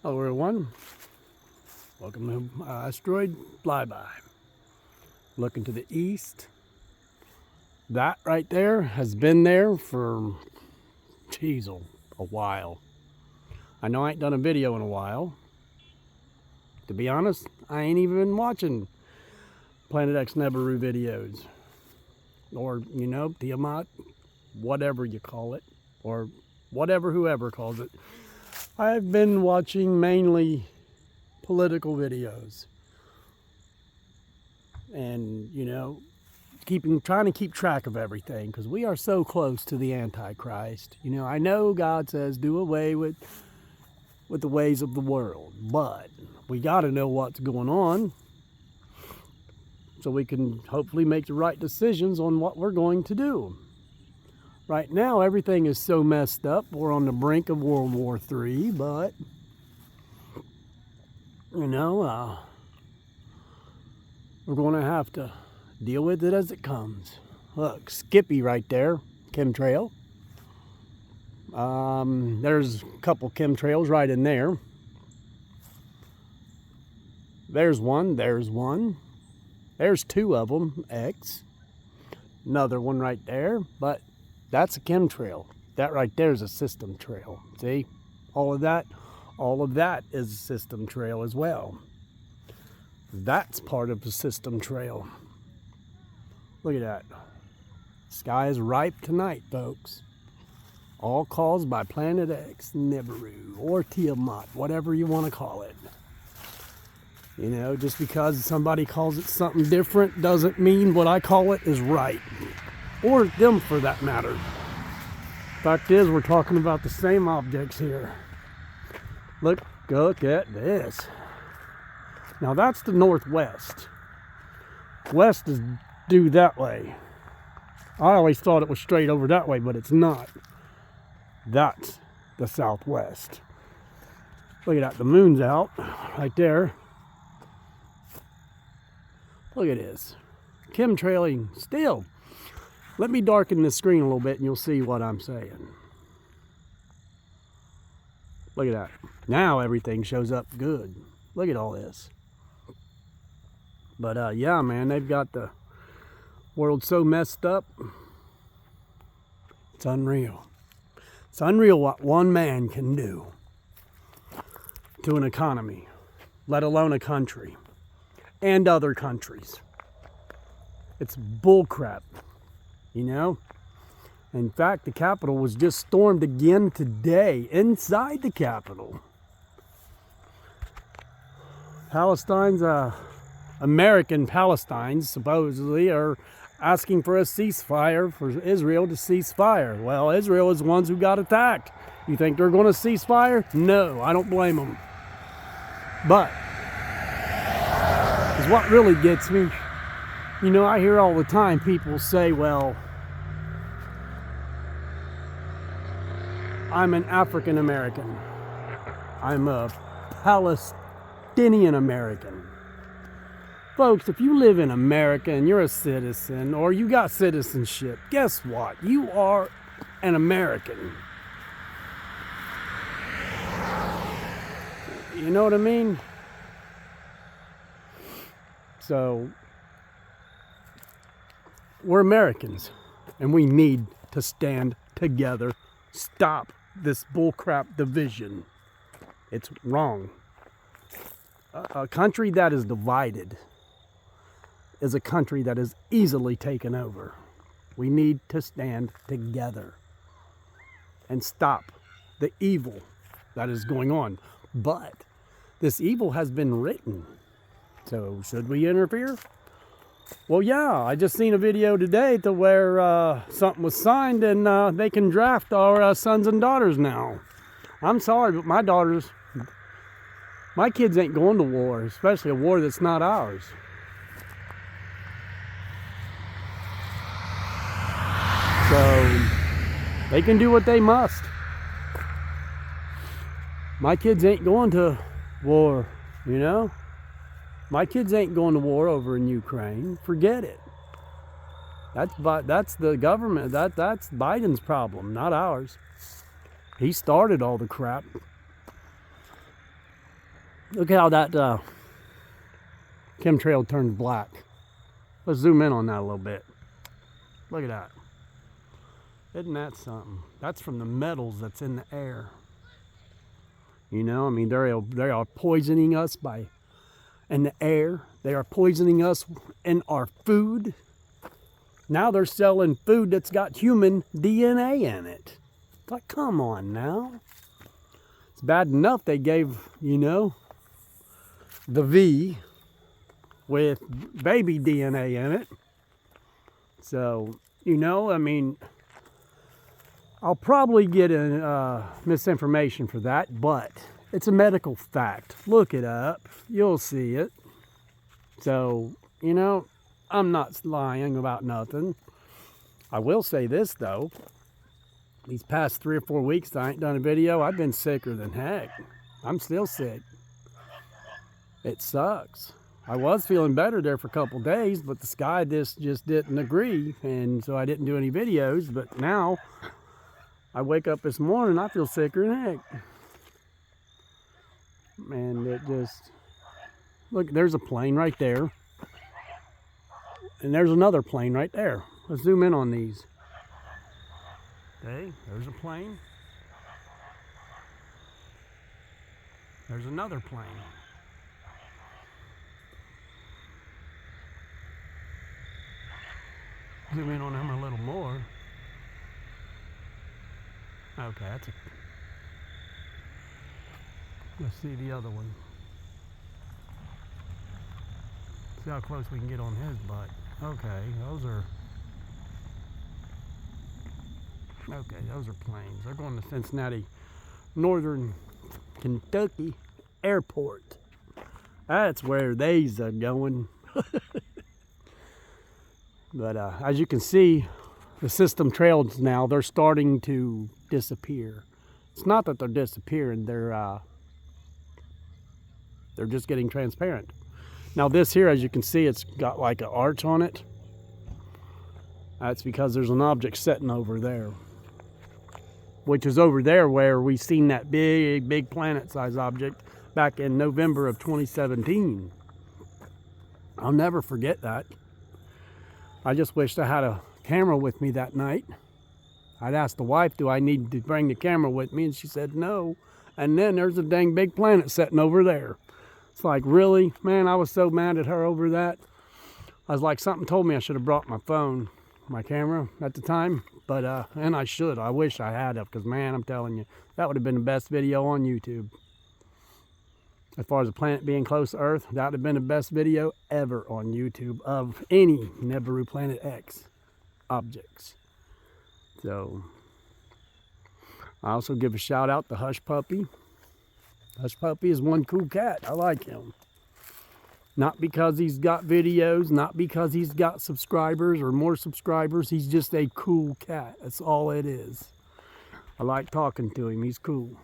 Hello everyone, welcome to Asteroid Flyby. Looking to the east, that right there has been there for, geez, a while. I know I ain't done a video in a while. To be honest, I ain't even been watching Planet X Nibiru videos. Or, you know, Tiamat, whatever you call it. Or whatever whoever calls it. I've been watching mainly political videos. And, you know, trying to keep track of everything. Because we are so close to the Antichrist. You know, I know God says do away with the ways of the world. But we got to know what's going on. So we can hopefully make the right decisions on what we're going to do. Right now, everything is so messed up. We're on the brink of World War III, but, you know, we're going to have to deal with it as it comes. Look, Skippy right there, chemtrail. There's a couple chemtrails right in there. There's one, there's one. There's two of them, X. Another one right there, but that's a chemtrail. That right there is a system trail. See? All of that is a system trail as well. That's part of the system trail. Look at that. Sky is ripe tonight, folks. All caused by Planet X, Nibiru, or Tiamat, whatever you want to call it. You know, just because somebody calls it something different doesn't mean what I call it is right. Or them, for that matter. Fact is, we're talking about the same objects here. Look at this. Now that's the northwest. West is due that way. I always thought it was straight over that way, but it's not. That's the southwest. Look at that, the moon's out right there. Look at this. Chemtrailing still. Let me darken the screen a little bit and you'll see what I'm saying. Look at that. Now everything shows up good. Look at all this. But yeah, man, they've got the world so messed up. It's unreal. It's unreal what one man can do to an economy, let alone a country and other countries. It's bullcrap. You know, in fact, the Capitol was just stormed again today inside the Capitol. American Palestinians supposedly are asking for a ceasefire, for Israel to cease fire. Well, Israel is the ones who got attacked. You think they're going to cease fire? No, I don't blame them. But, is what really gets me. You know, I hear all the time people say, well, I'm an African American. I'm a Palestinian American. Folks, if you live in America and you're a citizen or you got citizenship, guess what? You are an American. You know what I mean? So, we're Americans, and we need to stand together. Stop this bullcrap division. It's wrong. A country that is divided is a country that is easily taken over. We need to stand together and stop the evil that is going on. But this evil has been written. So should we interfere? Well, yeah, I just seen a video today to where something was signed and they can draft our sons and daughters now. I'm sorry, but my kids ain't going to war, especially a war that's not ours. So, they can do what they must. My kids ain't going to war, you know? My kids ain't going to war over in Ukraine. Forget it. That's the government. That's Biden's problem, not ours. He started all the crap. Look how that chemtrail turned black. Let's zoom in on that a little bit. Look at that. Isn't that something? That's from the metals that's in the air. You know, I mean, they are poisoning us in the air. They are poisoning us in our food. Now they're selling food that's got human DNA in it. It's like, come on now. It's bad enough they gave, you know, the V with baby DNA in it. So, you know, I mean, I'll probably get misinformation for that, but it's a medical fact. Look it up. You'll see it. So, you know, I'm not lying about nothing. I will say this, though. These past 3 or 4 weeks I ain't done a video, I've been sicker than heck. I'm still sick. It sucks. I was feeling better there for a couple days, but the sky just didn't agree, and so I didn't do any videos. But now, I wake up this morning, I feel sicker than heck. And it just... Look, there's a plane right there. And there's another plane right there. Let's zoom in on these. Okay, there's a plane. There's another plane. Zoom in on them a little more. Okay, that's a... Let's see the other one. See how close we can get on his butt. Okay, those are... Okay, those are planes. They're going to Cincinnati, Northern Kentucky Airport. That's where they's going. But as you can see, the system trails now, they're starting to disappear. It's not that they're disappearing, they're just getting transparent. Now this here, as you can see, it's got like an arch on it. That's because there's an object sitting over there, which is over there where we seen that big planet-sized object back in November of 2017. I'll never forget that. I just wished I had a camera with me that night. I'd asked the wife, do I need to bring the camera with me? And she said no. And then there's a dang big planet sitting over there. It's like, really? Man, I was so mad at her over that. I was like, something told me I should have brought my phone, my camera at the time. But, and I should. I wish I had it, because, man, I'm telling you, that would have been the best video on YouTube. As far as the planet being close to Earth, that would have been the best video ever on YouTube of any Nibiru Planet X objects. So, I also give a shout out to Hush Puppy. Hush Puppy is one cool cat. I like him. Not because he's got videos, not because he's got subscribers or more subscribers. He's just a cool cat. That's all it is. I like talking to him. He's cool.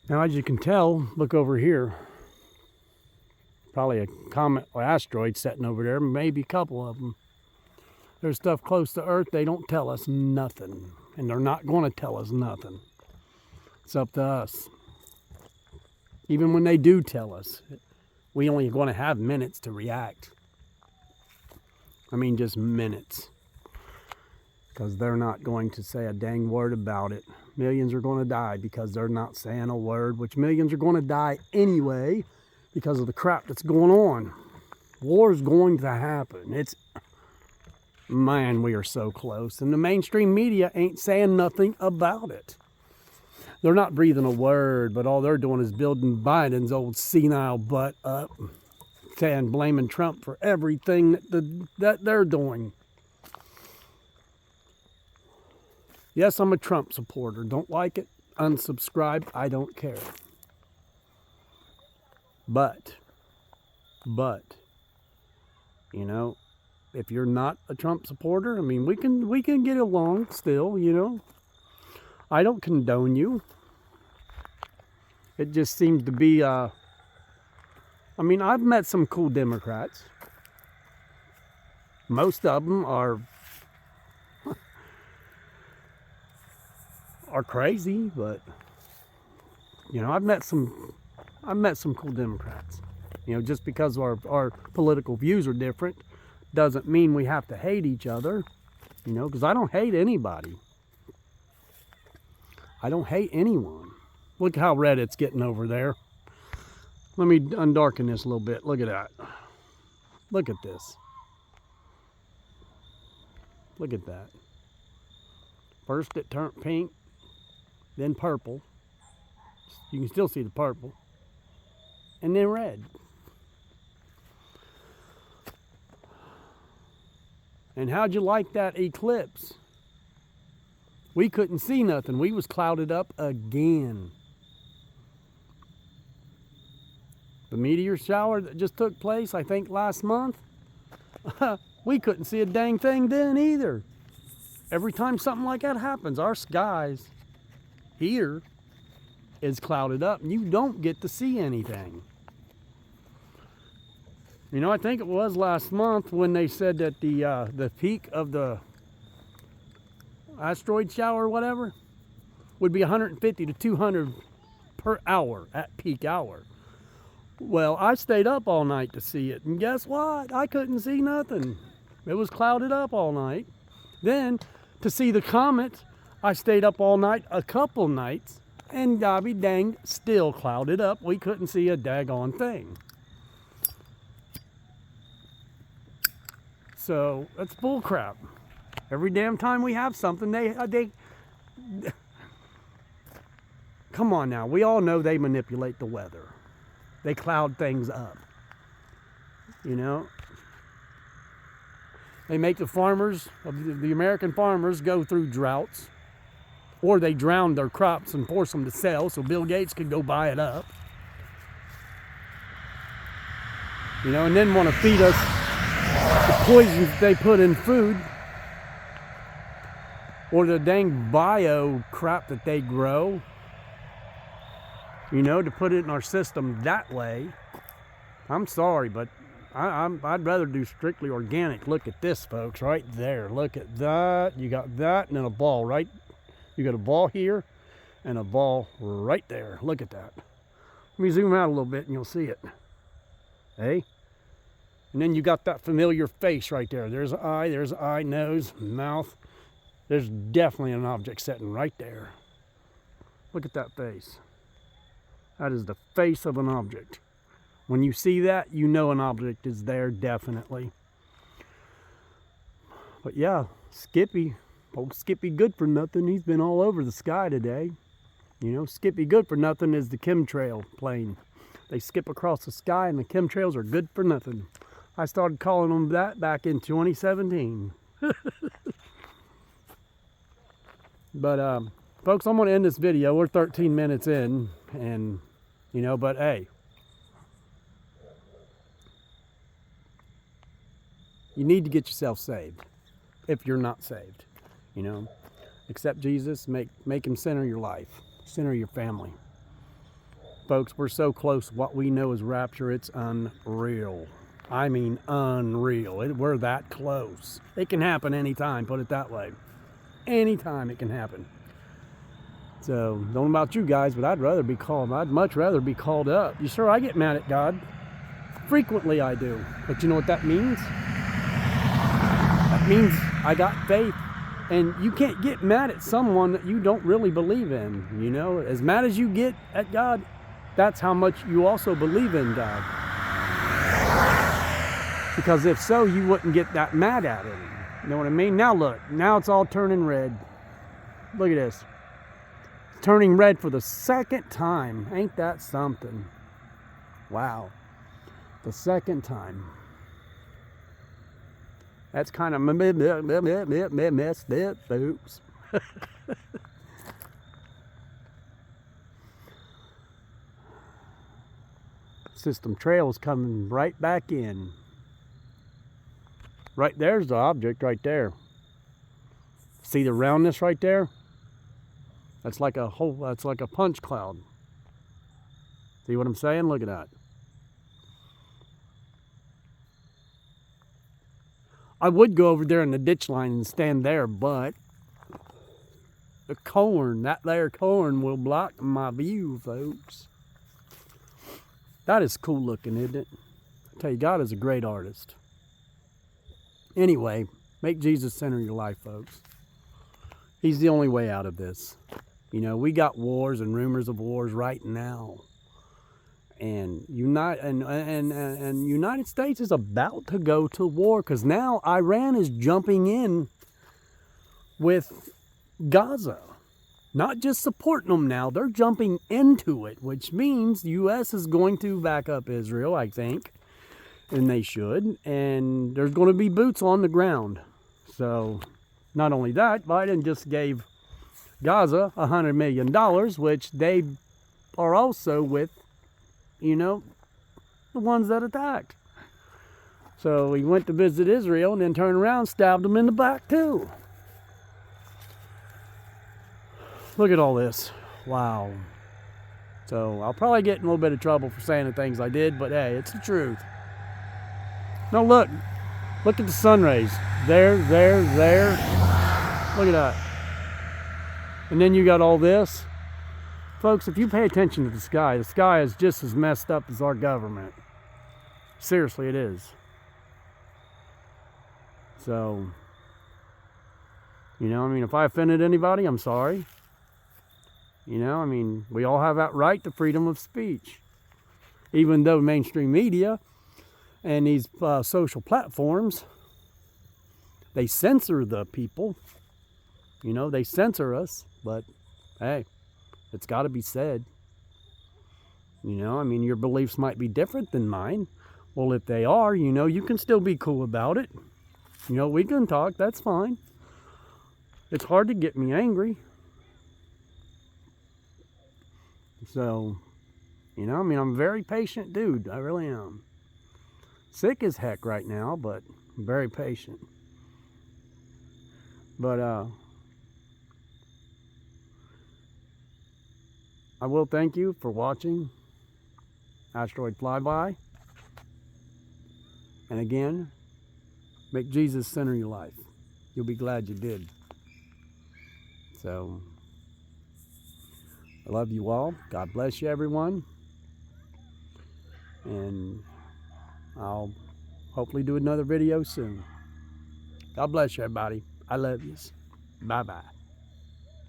Now, as you can tell, look over here. Probably a comet or asteroid sitting over there. Maybe a couple of them. There's stuff close to Earth. They don't tell us nothing. And they're not going to tell us nothing. It's up to us. Even when they do tell us, we only going to have minutes to react. I mean, just minutes. Because they're not going to say a dang word about it. Millions are going to die because they're not saying a word, which millions are going to die anyway because of the crap that's going on. War is going to happen. It's, man, we are so close. And the mainstream media ain't saying nothing about it. They're not breathing a word, but all they're doing is building Biden's old senile butt up, saying, blaming Trump for everything that they're doing. Yes, I'm a Trump supporter. Don't like it? Unsubscribe. I don't care. But, you know, if you're not a Trump supporter, I mean, we can get along still, you know. I don't condone you. It just seems to be, I mean, I've met some cool Democrats. Most of them are crazy, but You know, I've met some cool Democrats. You know, just because our political views are different doesn't mean we have to hate each other. You know, because I don't hate anybody. I don't hate anyone. Look how red it's getting over there. Let me undarken this a little bit. Look at that. Look at this. Look at that. First it turned pink, then purple. You can still see the purple. And then red. And how'd you like that eclipse? We couldn't see nothing. We was clouded up again. The meteor shower that just took place, I think last month, we couldn't see a dang thing then either. Every time something like that happens, our skies here is clouded up and you don't get to see anything. You know, I think it was last month when they said that the peak of the asteroid shower or whatever would be 150 to 200 per hour at peak hour. Well, I stayed up all night to see it, and guess what? I couldn't see nothing. It was clouded up all night. Then, to see the comet, I stayed up all night a couple nights, and gobby dang, still clouded up. We couldn't see a daggone thing. So, that's bull crap. Every damn time we have something, they come on now. We all know they manipulate the weather. They cloud things up. You know? They make the farmers, the American farmers, go through droughts. Or they drown their crops and force them to sell so Bill Gates could go buy it up. You know, and then want to feed us the poisons they put in food. Or the dang bio crap that they grow. You know, to put it in our system that way. I'm sorry, but I'd rather do strictly organic. Look at this, folks, right there. Look at that. You got that and then a ball, right? You got a ball here and a ball right there. Look at that. Let me zoom out a little bit and you'll see it. Hey? And then you got that familiar face right there. There's an eye, nose, mouth. There's definitely an object sitting right there. Look at that face. That is the face of an object. When you see that, you know an object is there, definitely. But yeah, Skippy, old Skippy Good for Nothing, he's been all over the sky today. You know, Skippy Good for Nothing is the chemtrail plane. They skip across the sky and the chemtrails are good for nothing. I started calling them that back in 2017. But folks, I'm going to end this video. We're 13 minutes in, and you know, but hey, you need to get yourself saved if you're not saved. You know, accept Jesus, make him center your life, center your family. Folks, we're so close to what we know as rapture, it's unreal. I mean unreal. We're that close. It can happen anytime, put it that way. Anytime it can happen. So, don't know about you guys, but I'd much rather be called up. You sure, I get mad at God. Frequently I do. But you know what that means? That means I got faith. And you can't get mad at someone that you don't really believe in. You know, as mad as you get at God, that's how much you also believe in God. Because if so, you wouldn't get that mad at him. You know what I mean? Now look, now it's all turning red. Look at this. It's turning red for the second time. Ain't that something? Wow. The second time. That's kind of messed up, folks. System trails coming right back in. Right there's the object right there. See the roundness right there? That's like a whole, that's like a punch cloud. See what I'm saying? Look at that. I would go over there in the ditch line and stand there, but the corn. That there corn will block my view, folks. That is cool looking, isn't it? I tell you, God is a great artist. Anyway, make Jesus center your life, folks. He's the only way out of this. You know, we got wars and rumors of wars right now. And United States is about to go to war, because now Iran is jumping in with Gaza. Not just supporting them now, they're jumping into it, which means the U.S. is going to back up Israel, I think. And they should. And there's going to be boots on the ground. So, not only that, Biden just gave Gaza $100 million, which they are also with, you know, the ones that attacked. So he went to visit Israel and then turned around and stabbed them in the back too. Look at all this. Wow. So I'll probably get in a little bit of trouble for saying the things I did, but hey, it's the truth. Now look at the sun rays. There. Look at that. And then you got all this. Folks, if you pay attention to the sky is just as messed up as our government. Seriously, it is. So, you know, I mean, if I offended anybody, I'm sorry. You know, I mean, we all have that right to freedom of speech. Even though mainstream media and these social platforms, they censor the people. You know, they censor us, but hey, it's got to be said. You know, I mean, your beliefs might be different than mine. Well, if they are, you know, you can still be cool about it. You know, we can talk, that's fine. It's hard to get me angry. So, you know, I mean, I'm a very patient dude. I really am. Sick as heck right now, but I'm very patient. But, I will thank you for watching Asteroid Flyby. And again, make Jesus center your life. You'll be glad you did. So, I love you all. God bless you, everyone. And I'll hopefully do another video soon. God bless you, everybody. I love you. Bye-bye.